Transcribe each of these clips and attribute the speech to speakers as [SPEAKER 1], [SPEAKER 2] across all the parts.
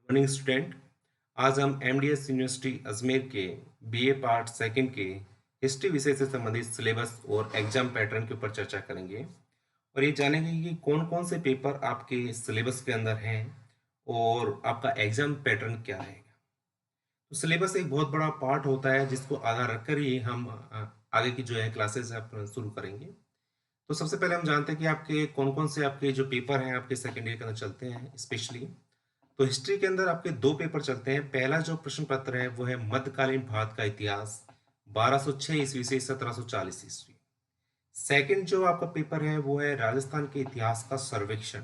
[SPEAKER 1] Morning student. आज हम MDS university Ajmer के बीए पार्ट सेकंड के हिस्ट्री विषय से संबंधित सिलेबस और एग्जाम पैटर्न के ऊपर चर्चा करेंगे और ये जानेंगे कि कौन कौन से पेपर आपके सिलेबस के अंदर हैं और आपका एग्जाम पैटर्न क्या रहेगा। तो सिलेबस एक बहुत बड़ा पार्ट होता है जिसको आधार रखकर ही हम आगे की जो है क्लासेस शुरू करेंगे। तो सबसे पहले हम जानते हैं कि आपके कौन कौन से आपके जो पेपर हैं आपके सेकेंड ईयर के अंदर चलते हैं स्पेशली। तो हिस्ट्री के अंदर आपके दो पेपर चलते हैं। पहला जो प्रश्न पत्र है वो है मध्यकालीन भारत का इतिहास 1206 ईस्वी से 1740 ईस्वी। सेकंड जो आपका पेपर है वो है राजस्थान के इतिहास का सर्वेक्षण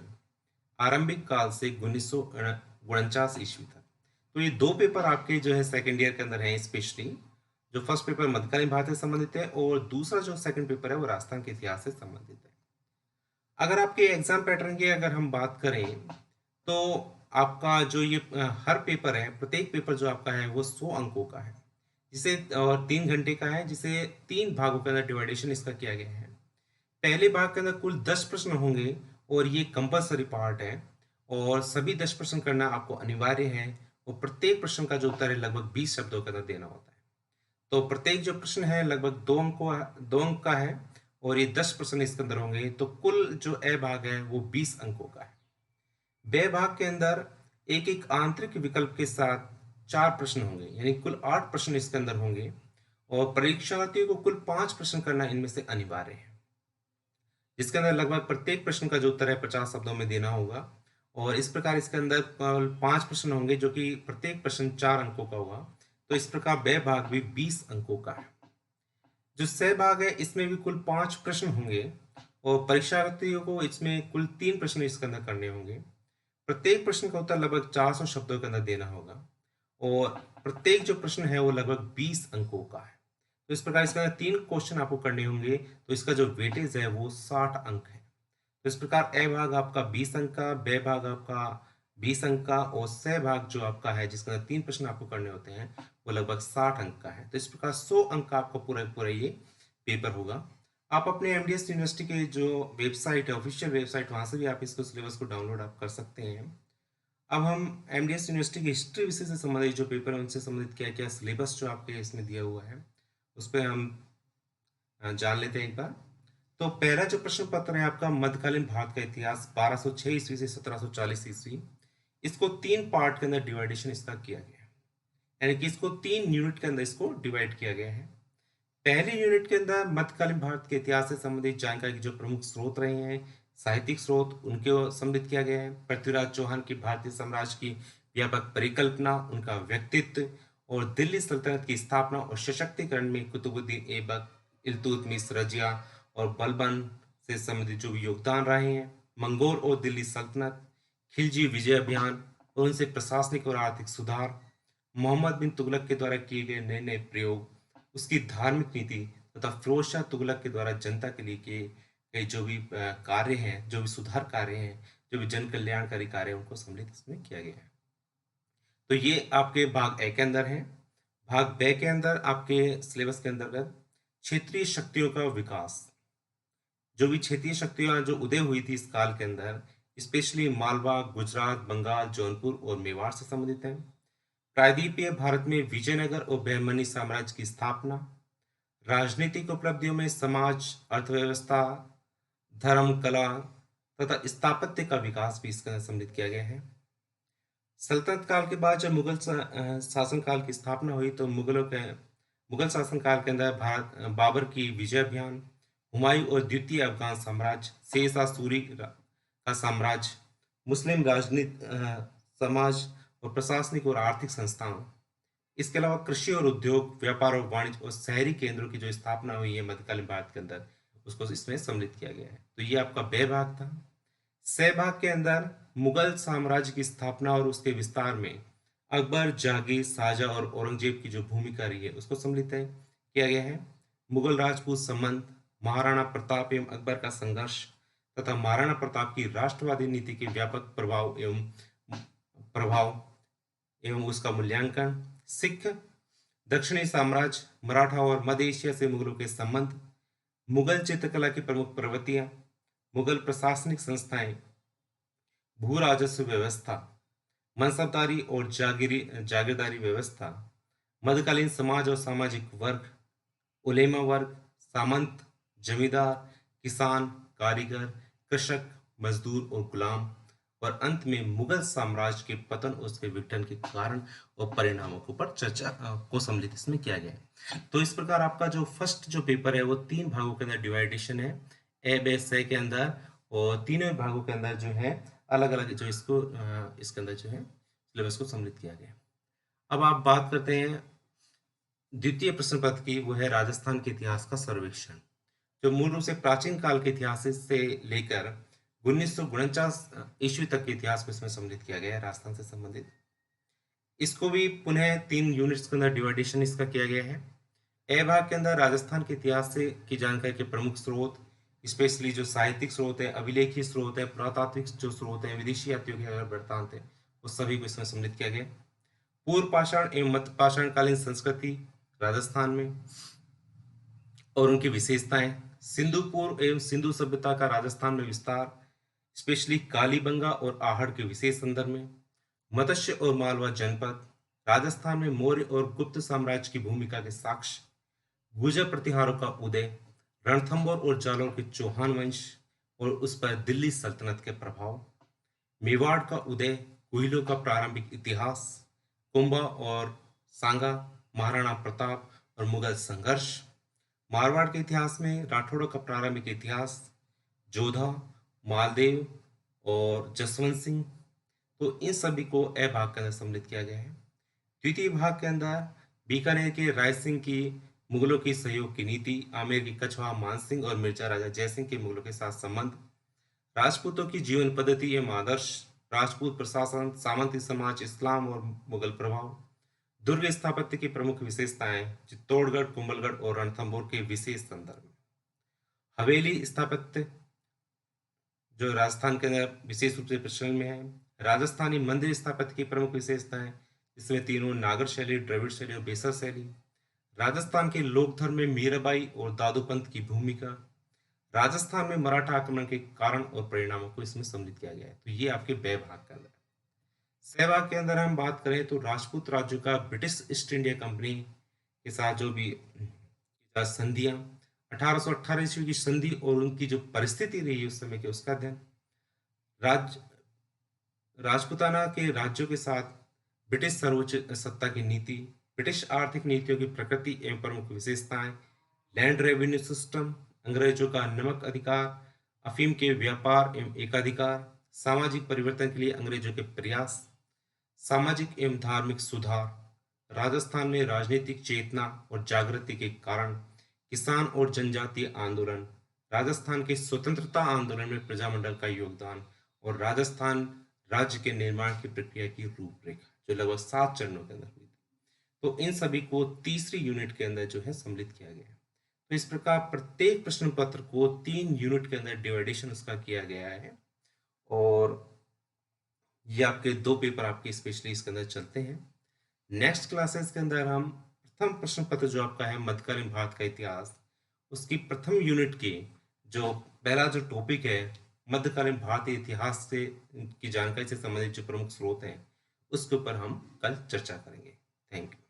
[SPEAKER 1] आरंभिक काल से 1949 ईस्वी तक। तो ये दो पेपर आपके जो है सेकंड ईयर के अंदर हैं स्पेशली। जो फर्स्ट पेपर मध्यकालीन भारत से संबंधित है और दूसरा जो सेकंड पेपर है वो राजस्थान के इतिहास से संबंधित है। अगर आपके एग्जाम पैटर्न की अगर हम बात करें तो आपका जो ये हर पेपर है, प्रत्येक पेपर जो आपका है वो 100 अंकों का है, जिसे और 3 घंटे का है, जिसे 3 भागों के अंदर डिवाइडेशन इसका किया गया है। पहले भाग के अंदर कुल 10 प्रश्न होंगे और ये कंपलसरी पार्ट है और सभी 10 प्रश्न करना आपको अनिवार्य है और प्रत्येक प्रश्न का जो उत्तर है लगभग 20 शब्दों के अंदर देना होता है। तो प्रत्येक जो प्रश्न है लगभग 2 अंक का है और ये 10 प्रश्न इसके अंदर होंगे, तो कुल जो अ भाग है वो 20 अंकों का है। ब भाग के अंदर एक एक आंतरिक विकल्प के साथ 4 प्रश्न होंगे, यानी कुल 8 प्रश्न इसके अंदर होंगे और परीक्षार्थियों को कुल 5 प्रश्न करना इनमें से अनिवार्य है, जिसके अंदर लगभग प्रत्येक प्रश्न का जो उत्तर है 50 शब्दों में देना होगा। और इस प्रकार इसके अंदर 5 प्रश्न होंगे जो कि प्रत्येक प्रश्न 4 अंकों का होगा। तो इस प्रकार ब भाग भी 20 अंकों का है। जो सहभाग है इसमें भी कुल 5 प्रश्न होंगे और परीक्षार्थियों को इसमें कुल 3 प्रश्न इसके अंदर करने होंगे। प्रत्येक प्रश्न का उत्तर लगभग 400 शब्दों के अंदर देना होगा और प्रत्येक जो प्रश्न है वो लगभग 20 अंकों का है। तो इस प्रकार इसके अंदर 3 क्वेश्चन आपको करने होंगे, तो इसका जो वेटेज है वो 60 अंक है। तो इस प्रकार अ भाग आपका 20 अंक का, ब भाग आपका 20 अंक का और स भाग जो आपका है जिसके अंदर 3 प्रश्न आपको करने होते हैं वो लगभग 60 अंक का है। तो इस प्रकार 100 अंक का आपका पूरा पूरा ये पेपर होगा। आप अपने एमडीएस यूनिवर्सिटी के जो वेबसाइट है, ऑफिशियल वेबसाइट, वहाँ से भी आप इसको सिलेबस को डाउनलोड आप कर सकते हैं। अब हम एमडीएस यूनिवर्सिटी की हिस्ट्री विषय से संबंधित जो पेपर है उनसे संबंधित क्या क्या सिलेबस जो आपके इसमें दिया हुआ है उस पर हम जान लेते हैं एक बार। तो पहला जो प्रश्न पत्र है आपका मध्यकालीन भारत का इतिहास 1206 ईस्वी से 1740 ईस्वी। इसको 3 पार्ट के अंदर डिवाइडेशन इसका किया गया है, यानी कि इसको 3 यूनिट के अंदर इसको डिवाइड किया गया है। पहली यूनिट के अंदर मध्यकालीन भारत के इतिहास से संबंधित जानकारी के जो प्रमुख स्रोत रहे हैं, साहित्यिक स्रोत, उनके सम्मिलित किया गया है। पृथ्वीराज चौहान की भारतीय साम्राज्य की व्यापक परिकल्पना, उनका व्यक्तित्व और दिल्ली सल्तनत की स्थापना और सशक्तिकरण में कुतुबुद्दीन ऐबक, इल्तुतमिश, रजिया और बलबन से संबंधित जो भी योगदान रहे हैं। मंगोल और दिल्ली सल्तनत, खिलजी विजय अभियान और उनसे प्रशासनिक और आर्थिक सुधार, मोहम्मद बिन तुगलक के द्वारा किए गए नए नए प्रयोग, उसकी धार्मिक नीति तथा फिरोज शाह तुगलक के द्वारा जनता के लिए किए गए जो भी कार्य हैं, जो भी सुधार कार्य हैं, जो भी जन कल्याणकारी कार्य हैं, उनको सम्मिलित इसमें किया गया है। तो ये आपके भाग ए के अंदर है। भाग ब के अंदर आपके सिलेबस के अंतर्गत क्षेत्रीय शक्तियों का विकास, जो भी क्षेत्रीय शक्तियां जो उदय हुई थी इस काल के अंदर, स्पेशली मालवा, गुजरात, बंगाल, जौनपुर और मेवाड़ से संबंधित है। प्रायद्वीपीय भारत में विजयनगर और बहमनी साम्राज्य की स्थापना, राजनीतिक उपलब्धियों में समाज, अर्थव्यवस्था, धर्म, कला तथा स्थापत्य का विकास भी इसके अंदर सम्मिलित किया गया है। सल्तनत काल के बाद जब शासन काल की स्थापना हुई तो मुगल शासन काल के अंदर बाबर की विजय अभियान, हुमायूं और द्वितीय अफगान साम्राज्य, शेरशाह सूरी का साम्राज्य, मुस्लिम राजनीति, समाज और प्रशासनिक और आर्थिक संस्थान, इसके अलावा कृषि और उद्योग, व्यापार और वाणिज्य और शहरी केंद्रों की जो स्थापना हुई है मध्यकालीन भारत के अंदर, उसको इसमें सम्मिलित किया गया है। तो ये आपका ब भाग था। स भाग के अंदर मुगल साम्राज्य की स्थापना और उसके विस्तार में अकबर, जहांगीर, शाहजहां और औरंगजेब की जो भूमिका रही है उसको सम्मिलित है किया गया है। मुगल राजपूत संबंध, महाराणा प्रताप एवं अकबर का संघर्ष तथा महाराणा प्रताप की राष्ट्रवादी नीति के व्यापक प्रभाव एवं उसका मूल्यांकन। सिख, दक्षिणी साम्राज्य, मराठा और मध्य एशिया से मुगलों के संबंध, मुगल चित्रकला की प्रमुख प्रवृत्तियां, मुगल प्रशासनिक संस्थाएं, भू राजस्व व्यवस्था, मनसबदारी और जागीरदारी व्यवस्था, मध्यकालीन समाज और सामाजिक वर्ग, उलेमा वर्ग, सामंत, जमींदार, किसान, कारीगर, कृषक, मजदूर और गुलाम, और अंत में मुगल साम्राज्य के पतन और उसके विघटन के कारण और परिणामों के ऊपर चर्चा को सम्मिलित इसमें किया गया है। तो इस प्रकार आपका जो फर्स्ट जो पेपर है वो 3 भागों के अंदर डिवाइडेशन है, ए बे से के अंदर, और तीनों भागों के अंदर जो है अलग अलग जो इसको इसके अंदर जो है सिलेबस को सम्मिलित किया गया है। अब आप बात करते हैं द्वितीय प्रश्न पत्र की, वो है राजस्थान के इतिहास का सर्वेक्षण, जो मूल रूप से प्राचीन काल के इतिहास से लेकर 1949 ईस्वी तक के इतिहास को इसमें सम्मिलित किया गया है राजस्थान से संबंधित। इसको भी पुनः 3 यूनिट्स के अंदर डिवाइडेशन इसका किया गया है। ए भाग के अंदर राजस्थान के इतिहास से की जानकारी के प्रमुख स्रोत, स्पेशली जो साहित्यिक स्रोत है, अभिलेखीय स्रोत है, पुरातात्विक जो स्रोत है, विदेशी यात्रियों के अगर वृत्तांत है, वो सभी को इसमें सम्मिलित किया गया। पूर्व पाषाण एवं मध्य पाषाण कालीन संस्कृति राजस्थान में और उनकी विशेषताएं, सिंधुपुर एवं सिंधु सभ्यता का राजस्थान में विस्तार, स्पेशली कालीबंगा और आहड़ के विशेष संदर्भ में, मत्स्य और मालवा जनपद, राजस्थान में मौर्य और गुप्त साम्राज्य की भूमिका के साक्ष्य, गुर्जर प्रतिहारों का उदय, रणथंभौर और जालौर के चौहान वंश और उस पर दिल्ली सल्तनत के प्रभाव, मेवाड़ का उदय, कोयलों का प्रारंभिक इतिहास, कुंभा और सांगा, महाराणा प्रताप और मुगल संघर्ष, मारवाड़ के इतिहास में राठौड़ों का प्रारंभिक इतिहास, जोधा, मालदेव और जसवंत सिंह। तो इन सभी को ए भाग के अंदर सम्मिलित किया गया है। द्वितीय भाग के अंदर बीकानेर के राय सिंह की मुगलों की सहयोग की नीति, आमेर की कछवा मानसिंह और मिर्जा राजा जयसिंह के मुगलों के साथ संबंध, राजपूतों की जीवन पद्धति एवं आदर्श, राजपूत प्रशासन, सामंती समाज, इस्लाम और मुगल प्रभाव, दुर्ग स्थापत्य की प्रमुख विशेषताएं, चित्तौड़गढ़, कुंभलगढ़ और रणथंभौर के विशेष संदर्भ में, हवेली स्थापत्य जो राजस्थान के अंदर विशेष रूप से प्रचलन में है, राजस्थानी मंदिर स्थापत्य की प्रमुख विशेषताएं, इसमें तीनों नागर शैली, द्रविड़ शैली और बेसर शैली, राजस्थान के लोक धर्म में मीराबाई और दादू पंत की भूमिका, राजस्थान में मराठा आक्रमण के कारण और परिणामों को इसमें सम्मिलित किया गया है। तो ये आपके बै भाग के अंदर। सहभाग के अंदर हम बात करें तो राजपूत राज्यों का ब्रिटिश ईस्ट इंडिया कंपनी के साथ जो भी संधियां, 1818 ईस्वी की संधि और उनकी जो परिस्थिति रही उस समय के उसका अध्ययन, राज राजपूताना के राज्यों के साथ ब्रिटिश सर्वोच्च सत्ता की नीति, ब्रिटिश आर्थिक नीतियों की प्रकृति एवं प्रमुख विशेषताएं, लैंड रेवेन्यू सिस्टम, अंग्रेजों का नमक अधिकार, अफीम के व्यापार एवं एकाधिकार, सामाजिक परिवर्तन के लिए अंग्रेजों के प्रयास, सामाजिक एवं धार्मिक सुधार, राजस्थान में राजनीतिक चेतना और जागृति के कारण, किसान और जनजातीय आंदोलन, राजस्थान के स्वतंत्रता आंदोलन में प्रजामंडल का योगदान और राजस्थान राज्य के निर्माण की प्रक्रिया की रूपरेखा, जो लगभग 7 चरणों के अंदर हुई थी। तो इन सभी को तीसरी यूनिट के अंदर जो है सम्मिलित किया गया है। तो इस प्रकार प्रत्येक प्रश्न पत्र को 3 यूनिट के अंदर डिवाइडेशन उसका किया गया है, और ये आपके 2 पेपर आपके स्पेशली इसके अंदर चलते हैं। नेक्स्ट क्लासेस के अंदर हम प्रथम प्रश्न पत्र जो आपका है मध्यकालीन भारत का इतिहास, उसकी प्रथम यूनिट की जो पहला जो टॉपिक है मध्यकालीन भारतीय इतिहास से की जानकारी से संबंधित जो प्रमुख स्रोत हैं उसके ऊपर हम कल चर्चा करेंगे। Thank you.